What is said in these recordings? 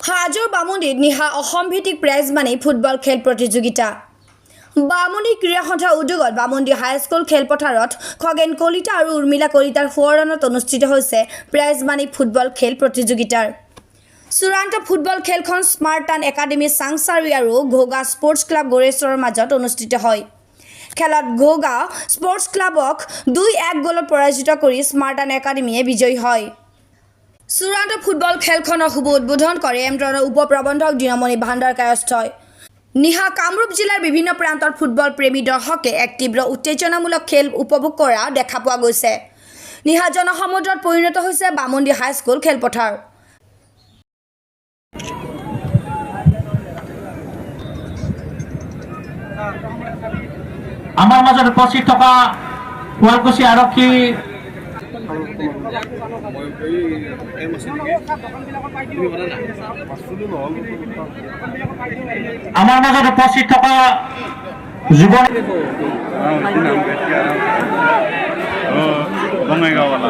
হাজোৰ বামুণীত নিশা অসম ভিত্তিক prize money football খেল প্ৰতিযোগিতা। বামুণী ক্ৰীড়া সন্থাৰ উদ্যোগত বামুণী হাইস্কুল খেলপথাৰত খগেন কলিতা আৰু উৰ্মিলা কলিতাৰ সোঁৱৰণত অনুষ্ঠিত হৈছে প্ৰাইজমানি ফুটবল খেল প্ৰতিযোগিতাৰ চূড়ান্ত ফুটবল খেলখন স্মাৰ্টান একাডেমী চাংচাৰী আৰু ঘোগা স্পৰ্টছ ক্লাব গড়েশ্বৰৰ মাজত অনুষ্ঠিত হয়। খেলত ঘোগা স্পৰ্টছ ক্লাবক 2-1 গলত পৰাজিত কৰি স্মাৰ্টান একাডেমীয়ে বিজয়ী হয়। চূড়ান্ত ফুটবল খেলখনৰ শুভ উদ্বোধন কৰে এমটনৰ উপ প্ৰবন্ধক দিনমণি ভাণ্ডাৰ কায়স্থই। নিশা কামৰূপ জিলাৰ বিভিন্ন প্ৰান্তৰ ফুটবল প্ৰেমী দৰ্শকে এক তীব্ৰ উত্তেজনামূলক খেল উপভোগ কৰা দেখা পোৱা গৈছে। নিশা জনসমুদ্ৰত পৰিণত হৈছে বামুণী হাইস্কুল খেলপথাৰ। আমাৰ মাজত উপস্থিত থকা শুৱালকুছি আৰক্ষী আমাৰ মাজত উপস্থিত থকা যুৱ বঙাইগাঁৱৰ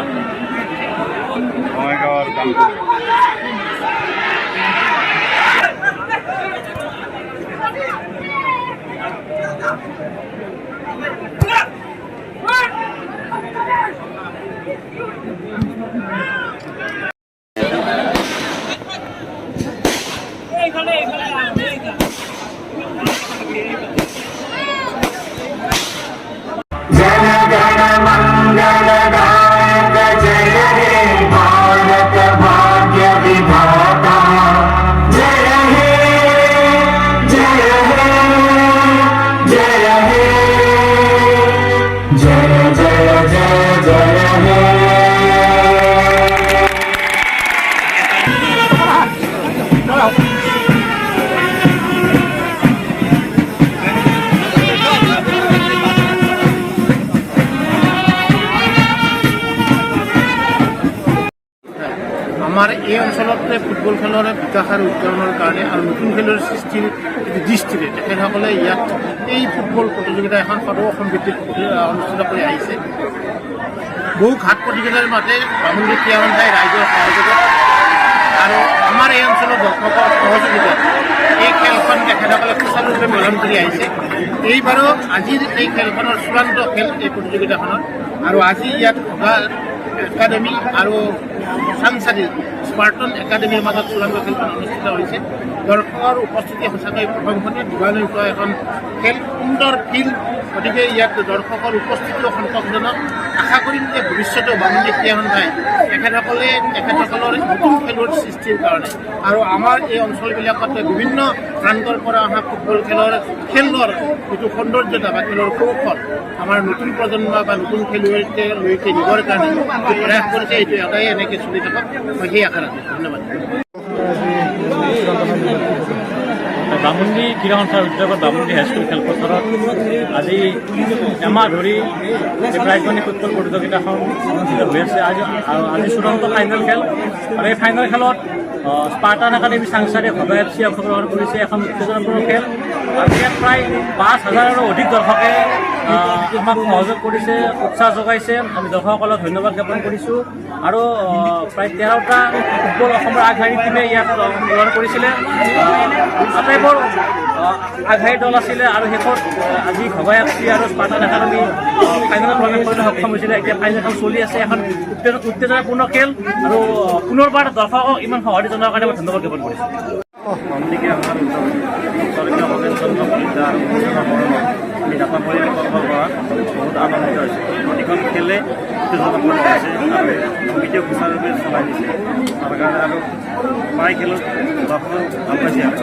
আমাৰ এই অঞ্চলতে ফুটবল খেলৰ বিকাশ আৰু উদ্যমৰ কাৰণে আৰু নতুন খেলৰ সৃষ্টিৰ দৃষ্টিৰে তেখেতসকলে ইয়াত এই ফুটবল প্ৰতিযোগিতা এখন সৰ্ব-অসম ভিত্তিক অনুষ্ঠিত কৰি আহিছে। বহু ঘাট প্ৰতিযোগিতাৰ মাজতে বামুণী ক্ৰীড়া সন্থাই ৰাইজৰ সহযোগত আৰু আমাৰ এই অঞ্চলৰ দৰ্শকৰ সহযোগিতাত এই খেলখন তেখেতসকলে সুচাৰুৰূপে পালন কৰি আহিছে। এইবাৰো আজিৰ এই খেলখনৰ চূড়ান্ত খেল এই প্ৰতিযোগিতাখনত আৰু আজি ইয়াত ঘোগা একাডেমী আৰু চাংচাৰী স্মাৰ্টন একাডেমীৰ মাজত চূড়ান্ত খেলখন অনুষ্ঠিত হৈছে। দৰ্শকৰ উপস্থিতি সঁচাকৈ প্ৰশংসনীয়। দিবানৈক্য এখন খেল, সুন্দৰ ফিল্ড, গতিকে ইয়াত দৰ্শকৰ উপস্থিতিও সন্তোষজনক। আশা কৰিম যে ভৱিষ্যতেও বামুণী ক্ৰীড়া সন্থাই তেখেতসকলৰ নতুন খেলুৱৈৰ সৃষ্টিৰ কাৰণে আৰু আমাৰ এই অঞ্চলবিলাকত বিভিন্ন প্ৰান্তৰ পৰা অহা ফুটবল খেলৰ যিটো সৌন্দৰ্যতা বা খেলৰ কৌশল আমাৰ নতুন প্ৰজন্ম বা নতুন খেলুৱৈলৈকে নিবৰ কাৰণে প্ৰয়াস কৰিছে। এইটো সদায় এনেকৈ চলি থাকক, মই সেই আশা ৰাখিছোঁ। ধন্যবাদ। বামুণী ক্ৰীড়া সন্থাৰ উদ্যোগত বামুণী হাইস্কুল খেলপথাৰত আজি এমাহ ধৰি প্ৰাইজমানি ফুটবল প্ৰতিযোগিতাখন অনুষ্ঠিত হৈ আছে। আজি চূড়ান্ত ফাইনেল খেল আৰু এই ফাইনেল খেলত স্পাৰ্টান একাডেমী চাংচাৰী ঘোগা FC অংশগ্ৰহণ কৰিছে। এখন উত্তেজনাপূৰ্ণ খেল আৰু ইয়াত প্ৰায় 5,000ৰো অধিক দৰ্শকে আমাক সহযোগ কৰিছে, উৎসাহ যোগাইছে। আমি দৰ্শকসকলক ধন্যবাদ জ্ঞাপন কৰিছোঁ। আৰু প্ৰায় 13টা ফুটবল অসমৰ আগশাৰী টীমে ইয়াত অংশগ্ৰহণ কৰিছিলে। আটাইবোৰ আগশাৰী দল আছিলে আৰু শেষত আজি ঘোগা FC আৰু স্পাৰ্টান একাডেমী ফাইনেলত প্ৰৱেশ কৰিবলৈ সক্ষম হৈছিলে। এতিয়া ফাইনেলখন চলি আছে। এখন উত্তেজনাপূৰ্ণ খেল আৰু পুনৰবাৰ দৰ্শকক ইমান সঁহাৰি জনোৱাৰ কাৰণে মই ধন্যবাদ জ্ঞাপন কৰিছোঁ। বামুণীকে আমাৰ স্বৰ্গীয় খগেন চন্দ্ৰ কলিতা আৰু আমি জাপান পৰিকল্পনা কৰা বহুত আনন্দিত হৈছে। প্ৰতিখন খেলে উত্তেজনাপূৰ্ণ হৈছে আৰু সমিতিও সুচাৰুৰূপে চলাই দিছে। তাৰ কাৰণে আৰু প্ৰায় খেলত দৰ্শক ভাল পাইছে আৰু